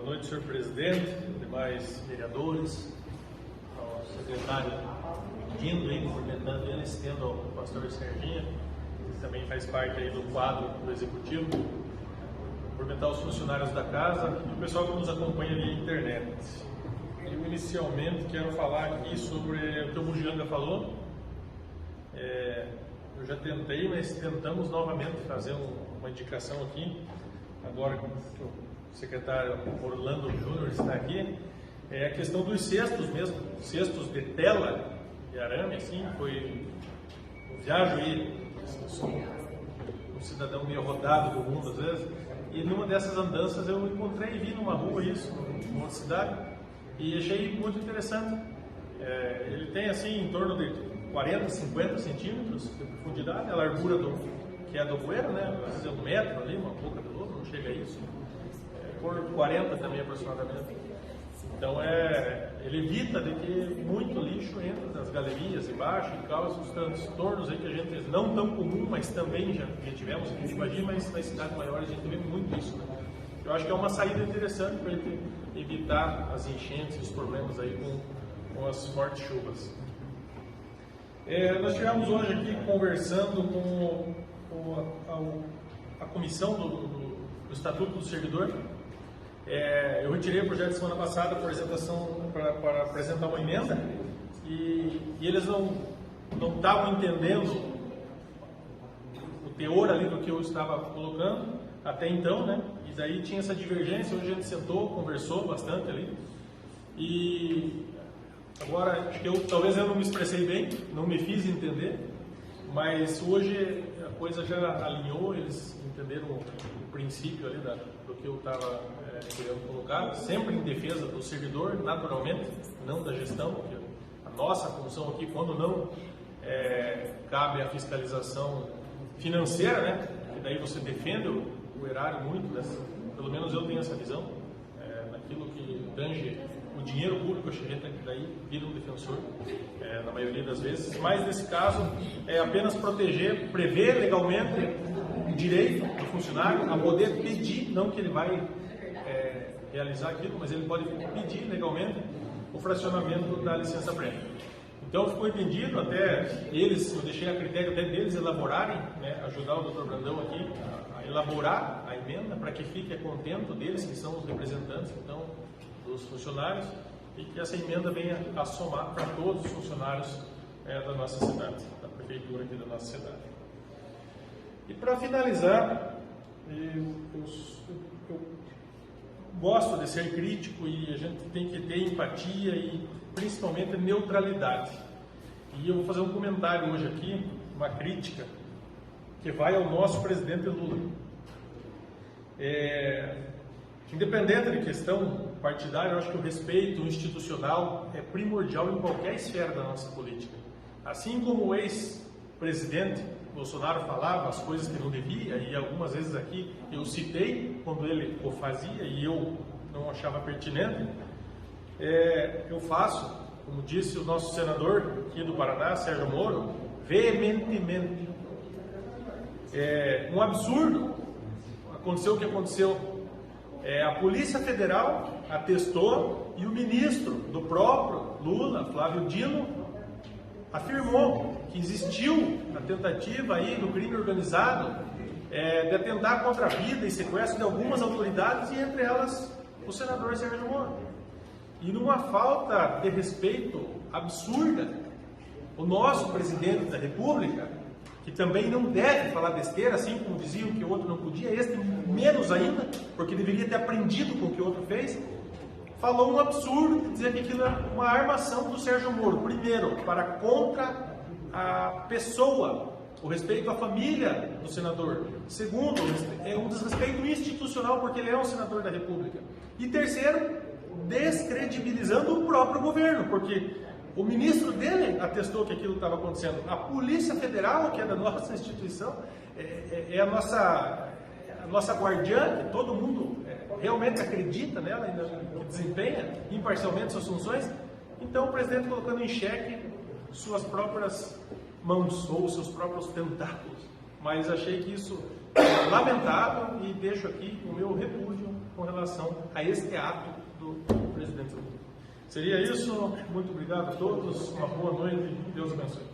Boa noite, senhor presidente, demais vereadores, ao secretário Dino, cumprimentando ele, estendo ao pastor Serginho, que também faz parte aí do quadro do executivo, cumprimentar os funcionários da casa e o pessoal que nos acompanha via internet. Eu inicialmente quero falar aqui sobre o que o Bujanga falou. Eu já tentei, mas tentamos novamente fazer uma indicação aqui, agora que o secretário Orlando Júnior está aqui, é a questão dos cestos mesmo, cestos de tela de arame, assim, eu viajo aí, sou um cidadão meio rodado do mundo às vezes, e numa dessas andanças eu encontrei e vi numa rua isso, numa outra cidade, e achei muito interessante. Ele tem assim em torno de 40, 50 centímetros de profundidade, a largura que é do bueiro, né? Às vezes é 1 metro ali, uma boca do outro, não chega a isso. Por 40 também aproximadamente. Então ele evita de que muito lixo entre nas galerias embaixo e causa os transtornos aí que a gente, não tão comum, mas também já tivemos aqui em Ibagi, mas nas cidades maiores a gente vê muito isso, né? Eu acho que é uma saída interessante para ele evitar as enchentes e os problemas aí com as fortes chuvas. Nós estivemos hoje aqui conversando com a comissão do Estatuto do Servidor. Eu retirei o projeto semana passada para apresentar uma emenda e eles não estavam entendendo o teor ali do que eu estava colocando até então, né? E daí tinha essa divergência. Hoje a gente sentou, conversou bastante ali e agora acho que talvez eu não me expressei bem, não me fiz entender, mas hoje a coisa já alinhou, eles entenderam o princípio ali do que eu estava querendo colocar, sempre em defesa do servidor, naturalmente, não da gestão, porque a nossa função aqui, quando não cabe a fiscalização financeira, né, e daí você defende o erário muito, pelo menos eu tenho essa visão, naquilo que tange o dinheiro público, a gente daí vira um defensor, na maioria das vezes, mas nesse caso é apenas proteger, prever legalmente o direito do funcionário a poder pedir, não que ele vai realizar aquilo, mas ele pode pedir legalmente o fracionamento da licença-prêmio. Então ficou entendido, até eles, eu deixei a critério até deles elaborarem, né, ajudar o Dr. Brandão aqui a elaborar a emenda para que fique a contento deles, que são os representantes então dos funcionários, e que essa emenda venha a somar para todos os funcionários da nossa cidade, da prefeitura aqui da nossa cidade. E para finalizar, eu gosto de ser crítico e a gente tem que ter empatia e principalmente neutralidade. E eu vou fazer um comentário hoje aqui, uma crítica, que vai ao nosso presidente Lula. Independente de questão partidária, eu acho que o respeito institucional é primordial em qualquer esfera da nossa política. Assim como o ex-presidente Bolsonaro falava as coisas que não devia, e algumas vezes aqui eu citei quando ele o fazia e eu não achava pertinente, eu faço, como disse o nosso senador aqui do Paraná, Sérgio Moro, veementemente. Um absurdo aconteceu o que aconteceu. A Polícia Federal atestou e o ministro do próprio Lula, Flávio Dino, afirmou que existiu a tentativa aí do crime organizado de atentar contra a vida e sequestro de algumas autoridades, e entre elas o senador Sérgio Moro. E numa falta de respeito absurda, o nosso presidente da República, que também não deve falar besteira, assim como diziam que o outro não podia, este menos ainda, porque deveria ter aprendido com o que o outro fez, falou um absurdo, dizer que aquilo é uma armação do Sérgio Moro. Primeiro, para contra a pessoa, o respeito à família do senador. Segundo, é um desrespeito institucional, porque ele é um senador da República. E terceiro, descredibilizando o próprio governo, porque o ministro dele atestou que aquilo estava acontecendo. A Polícia Federal, que é da nossa instituição, é a nossa guardiã, que todo mundo realmente acredita nela, que desempenha imparcialmente suas funções. Então o presidente colocando em xeque suas próprias mãos ou seus próprios tentáculos. Mas achei que isso é lamentável e deixo aqui o meu repúdio com relação a este ato do presidente. Seria isso. Muito obrigado a todos. Uma boa noite. Deus abençoe.